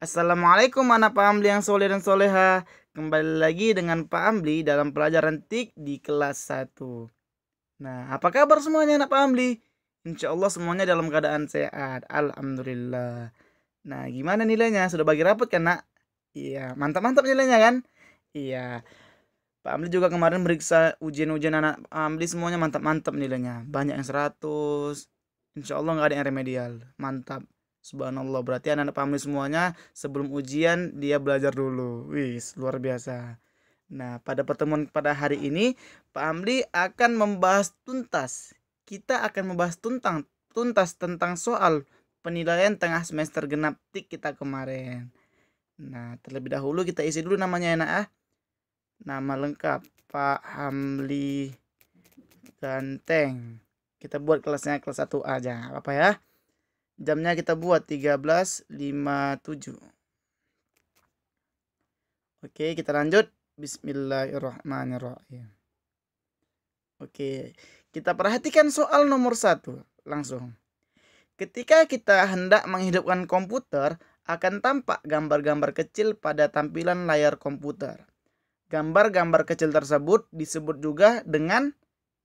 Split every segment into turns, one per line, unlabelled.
Assalamualaikum anak Pak Amli yang soleh dan soleha. Kembali lagi dengan Pak Amli dalam pelajaran TIK di kelas 1. Nah, apa kabar semuanya anak Pak Amli? Insya Allah semuanya dalam keadaan sehat. Alhamdulillah. Nah, gimana nilainya? Sudah bagi rapot kan nak? Iya, mantap-mantap nilainya kan? Iya. Pak Amli juga kemarin meriksa ujian-ujian anak Pak Amli, semuanya mantap-mantap nilainya. Banyak yang 100. Insya Allah nggak ada yang remedial. Mantap. Subhanallah. Berarti anak-anak Pak Amli semuanya sebelum ujian dia belajar dulu. Wis, luar biasa. Nah, pada pertemuan pada hari ini Pak Amli akan membahas tuntas. Kita akan membahas tuntas tentang soal penilaian tengah semester genap TIK kita kemarin. Nah, terlebih dahulu kita isi dulu namanya ya nak ah. Nama lengkap Pak Hamli Ganteng. Kita buat kelasnya kelas 1 aja, apa ya? Jamnya kita buat 13.57. Oke, kita lanjut. Bismillahirrahmanirrahim. Oke, kita perhatikan soal nomor 1 langsung. Ketika kita hendak menghidupkan komputer, akan tampak gambar-gambar kecil pada tampilan layar komputer. Gambar-gambar kecil tersebut disebut juga dengan,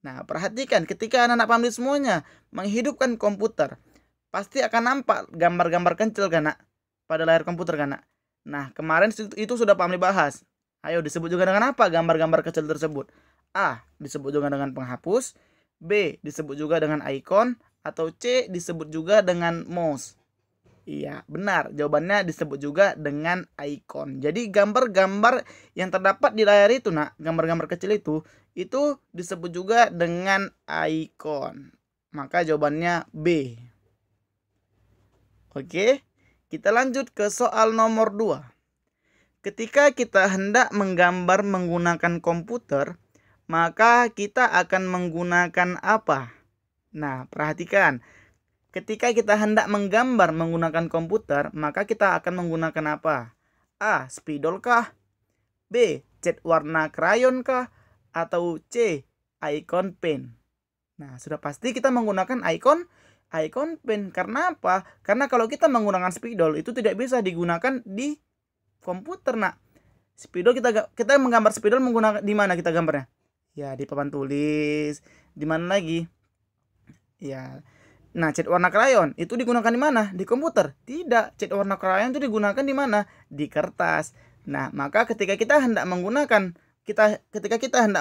nah perhatikan ketika anak-anak Pak Amli semuanya menghidupkan komputer, pasti akan nampak gambar-gambar kecil kan nak pada layar komputer kan nak. Nah kemarin itu sudah Pak Amli bahas. Ayo disebut juga dengan apa gambar-gambar kecil tersebut? A. Disebut juga dengan penghapus. B. Disebut juga dengan icon. Atau C. Disebut juga dengan mouse. Iya, benar. Jawabannya disebut juga dengan icon. Jadi gambar-gambar yang terdapat di layar itu, nak, gambar-gambar kecil itu disebut juga dengan icon. Maka jawabannya B. Oke, kita lanjut ke soal nomor 2. Ketika kita hendak menggambar menggunakan komputer, maka kita akan menggunakan apa? Nah, perhatikan. Ketika kita hendak menggambar menggunakan komputer, maka kita akan menggunakan apa? A. Spidol kah? B. Cat warna krayon kah? Atau C. Icon pen? Nah, sudah pasti kita menggunakan icon pen. Karena apa? Karena kalau kita menggunakan spidol itu tidak bisa digunakan di komputer, nak. Spidol kita menggambar spidol menggunakan di mana kita gambarnya? Ya, di papan tulis. Di mana lagi? Ya. Nah, cat warna krayon itu digunakan di mana? Di komputer? Tidak. Cat warna krayon itu digunakan di mana? Di kertas. Nah, maka ketika kita hendak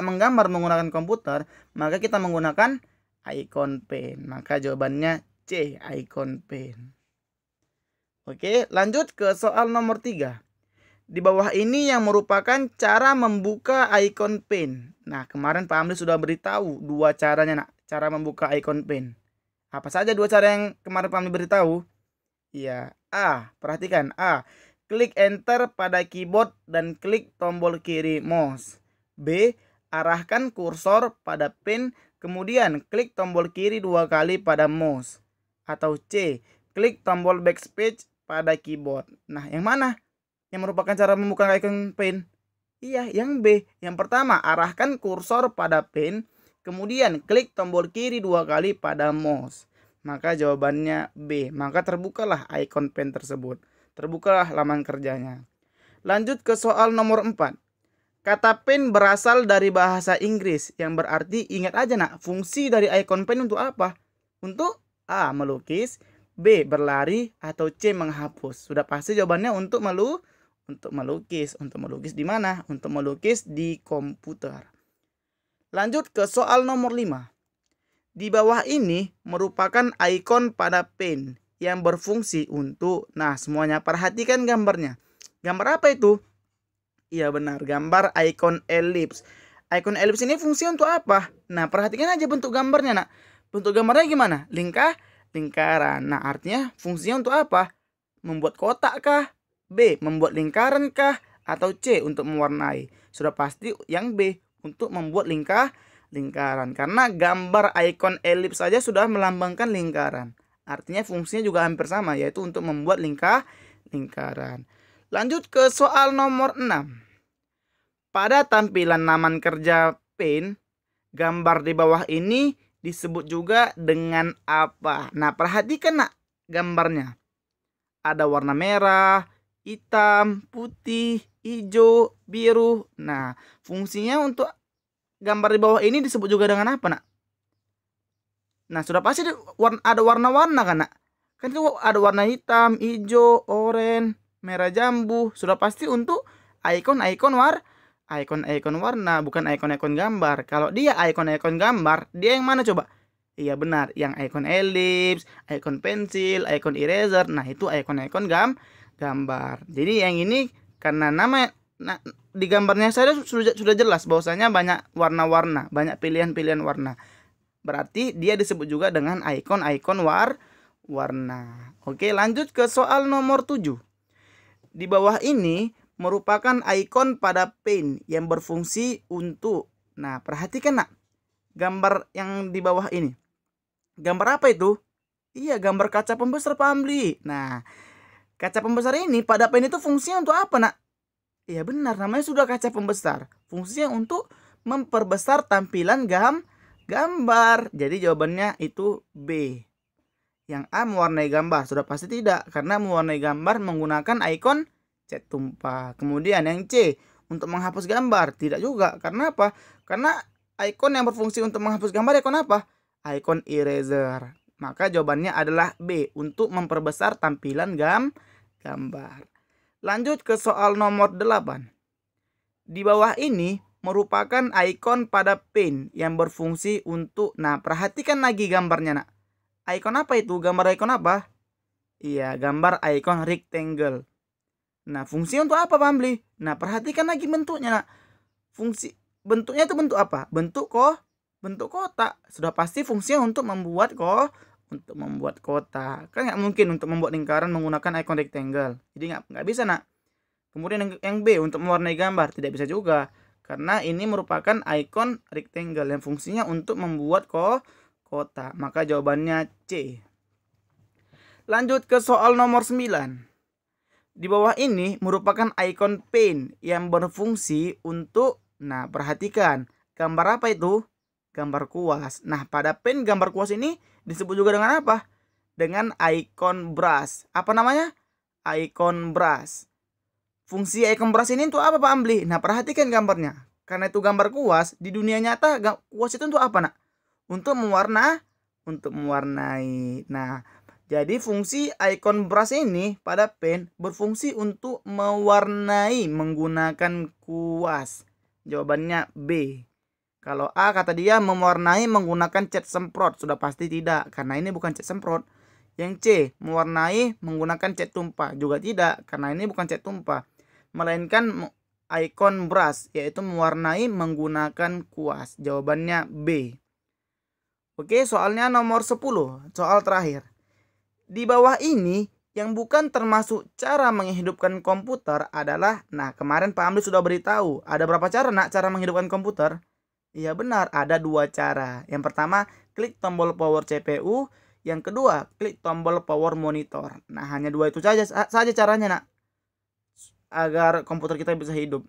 menggambar menggunakan komputer, maka kita menggunakan icon pen. Maka jawabannya C, icon pen. Oke, lanjut ke soal nomor 3. Di bawah ini yang merupakan cara membuka icon pen. Nah, kemarin Pak Amli sudah beritahu 2 caranya, nak. Cara membuka icon pen. Apa saja 2 cara yang kemarin Pak Amli beritahu? Iya, A. Perhatikan, A. Klik enter pada keyboard dan klik tombol kiri mouse. B. Arahkan kursor pada pen, kemudian klik tombol kiri 2 kali pada mouse. Atau C. Klik tombol backspace pada keyboard. Nah, yang mana yang merupakan cara membuka icon pen? Iya, yang B. Yang pertama, arahkan kursor pada pen, kemudian klik tombol kiri 2 kali pada mouse. Maka jawabannya B. Maka terbukalah icon pen tersebut. Terbukalah laman kerjanya. Lanjut ke soal nomor 4. Kata pen berasal dari bahasa Inggris, yang berarti ingat aja nak, fungsi dari icon pen untuk apa? Untuk A. Melukis, B. Berlari, atau C. Menghapus. Sudah pasti jawabannya untuk melukis. Untuk melukis di mana? Untuk melukis di komputer. Lanjut ke soal nomor 5. Di bawah ini merupakan ikon pada pen yang berfungsi untuk, nah semuanya perhatikan gambarnya. Gambar apa itu? Iya benar, gambar ikon elips. Ikon elips ini fungsi untuk apa? Nah perhatikan aja bentuk gambarnya, nak. Bentuk gambarnya gimana? Lingkaran. Nah artinya fungsinya untuk apa? Membuat kotak kah? B. Membuat lingkaran kah? Atau C. Untuk mewarnai? Sudah pasti yang B. Untuk membuat lingkaran. Karena gambar icon elips saja sudah melambangkan lingkaran. Artinya fungsinya juga hampir sama, yaitu untuk membuat lingkaran. Lanjut ke soal nomor 6. Pada tampilan laman kerja pen, gambar di bawah ini disebut juga dengan apa? Nah, perhatikan nak gambarnya. Ada warna merah, hitam, putih, hijau, biru. Nah, fungsinya untuk gambar di bawah ini disebut juga dengan apa, nak? Nah, sudah pasti ada warna-warna kan, nak? Kan itu ada warna hitam, hijau, oranye, merah jambu. Sudah pasti untuk icon-icon warna, bukan icon-icon gambar. Kalau dia icon-icon gambar, dia yang mana coba? Iya benar, yang icon ellipse, icon pensil, icon eraser. Nah, itu icon-icon gambar. Jadi yang ini karena di gambarnya saya sudah jelas bahwasanya banyak warna-warna, banyak pilihan-pilihan warna. Berarti dia disebut juga dengan icon-icon warna. Oke, lanjut ke soal nomor 7. Di bawah ini merupakan icon pada pen yang berfungsi untuk. Nah, perhatikan, nak. Gambar yang di bawah ini. Gambar apa itu? Iya, gambar kaca pembesar, Pak Amli. Nah, kaca pembesar ini pada pen itu fungsinya untuk apa, nak? Iya benar, namanya sudah kaca pembesar. Fungsinya untuk memperbesar tampilan gambar. Jadi jawabannya itu B. Yang A mewarnai gambar, sudah pasti tidak, karena mewarnai gambar menggunakan icon cat tumpah. Kemudian yang C, untuk menghapus gambar, tidak juga. Karena apa? Karena icon yang berfungsi untuk menghapus gambar icon apa? Icon eraser. Maka jawabannya adalah B, untuk memperbesar tampilan gambar. Lanjut ke soal nomor 8. Di bawah ini merupakan icon pada pen yang berfungsi untuk. Nah, perhatikan lagi gambarnya, nak. Icon apa itu? Gambar icon apa? Iya, gambar icon rectangle. Nah, fungsinya untuk apa, Pak Amli? Nah, perhatikan lagi bentuknya, nak. Bentuknya itu bentuk apa? Bentuk kotak. Sudah pasti fungsinya untuk membuat kotak. Kan nggak mungkin untuk membuat lingkaran menggunakan icon rectangle. Jadi nggak bisa, nak. Kemudian yang B, untuk mewarnai gambar, tidak bisa juga. Karena ini merupakan icon rectangle yang fungsinya untuk membuat kotak. Maka jawabannya C. Lanjut ke soal nomor 9. Di bawah ini merupakan icon pen yang berfungsi untuk. Nah, perhatikan. Gambar apa itu? Gambar kuas. Nah, pada pen gambar kuas ini disebut juga dengan apa? Dengan icon brush. Apa namanya? Icon brush. Fungsi icon brush ini untuk apa, Pak Amli? Nah, perhatikan gambarnya. Karena itu gambar kuas, di dunia nyata kuas itu untuk apa, nak? Untuk mewarnai. Nah, jadi fungsi icon brush ini pada pen berfungsi untuk mewarnai menggunakan kuas. Jawabannya B. Kalau A kata dia mewarnai menggunakan cat semprot, sudah pasti tidak, karena ini bukan cat semprot. Yang C, mewarnai menggunakan cat tumpah, juga tidak, karena ini bukan cat tumpah, melainkan icon brush, yaitu mewarnai menggunakan kuas. Jawabannya B. Oke, soalnya nomor 10, soal terakhir. Di bawah ini yang bukan termasuk cara menghidupkan komputer adalah. Nah, kemarin Pak Amli sudah beritahu, ada berapa cara, nak, cara menghidupkan komputer? Iya benar, ada 2 cara. Yang pertama, klik tombol power CPU. Yang kedua, klik tombol power monitor. Nah, hanya 2 itu saja caranya, nak, agar komputer kita bisa hidup.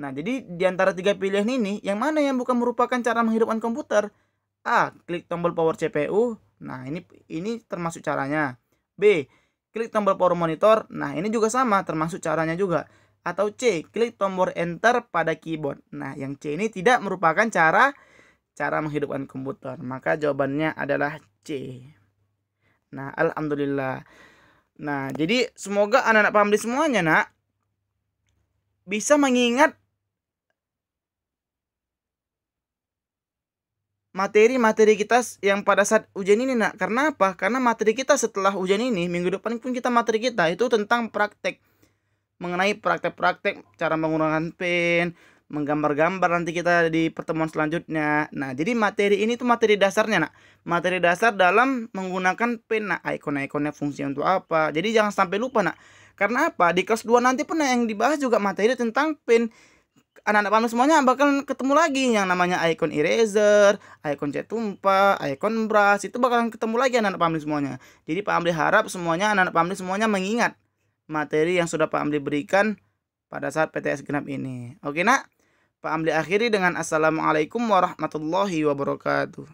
Nah, jadi di antara 3 pilihan ini, yang mana yang bukan merupakan cara menghidupkan komputer? A, klik tombol power CPU. Nah, ini termasuk caranya. B, klik tombol power monitor. Nah, ini juga sama, termasuk caranya juga. Atau C, klik tombol enter pada keyboard. Nah, yang C ini tidak merupakan cara menghidupkan komputer. Maka jawabannya adalah C. Nah, alhamdulillah. Nah, jadi semoga anak-anak paham di semuanya, nak, bisa mengingat materi-materi kita yang pada saat ujian ini, nak. Karena apa? Karena materi kita setelah ujian ini, minggu depan pun kita materi kita itu tentang praktek. Mengenai praktek-praktek cara menggunakan pen, menggambar-gambar nanti kita di pertemuan selanjutnya. Nah, jadi materi ini tuh materi dasarnya, nak. Materi dasar dalam menggunakan pen, nak. Icon-iconnya fungsi untuk apa. Jadi jangan sampai lupa, nak. Karena apa? Di kelas 2 nanti pun yang dibahas juga materi tentang pen. Anak-anak paham semuanya bakal ketemu lagi yang namanya icon eraser, icon cat tumpah, icon brush, itu bakalan ketemu lagi anak-anak paham semuanya. Jadi Pak Amli harap semuanya anak-anak paham semuanya mengingat materi yang sudah Pak Amli berikan pada saat PTS genap ini. Oke, nak? Pak Amli akhiri dengan assalamualaikum warahmatullahi wabarakatuh.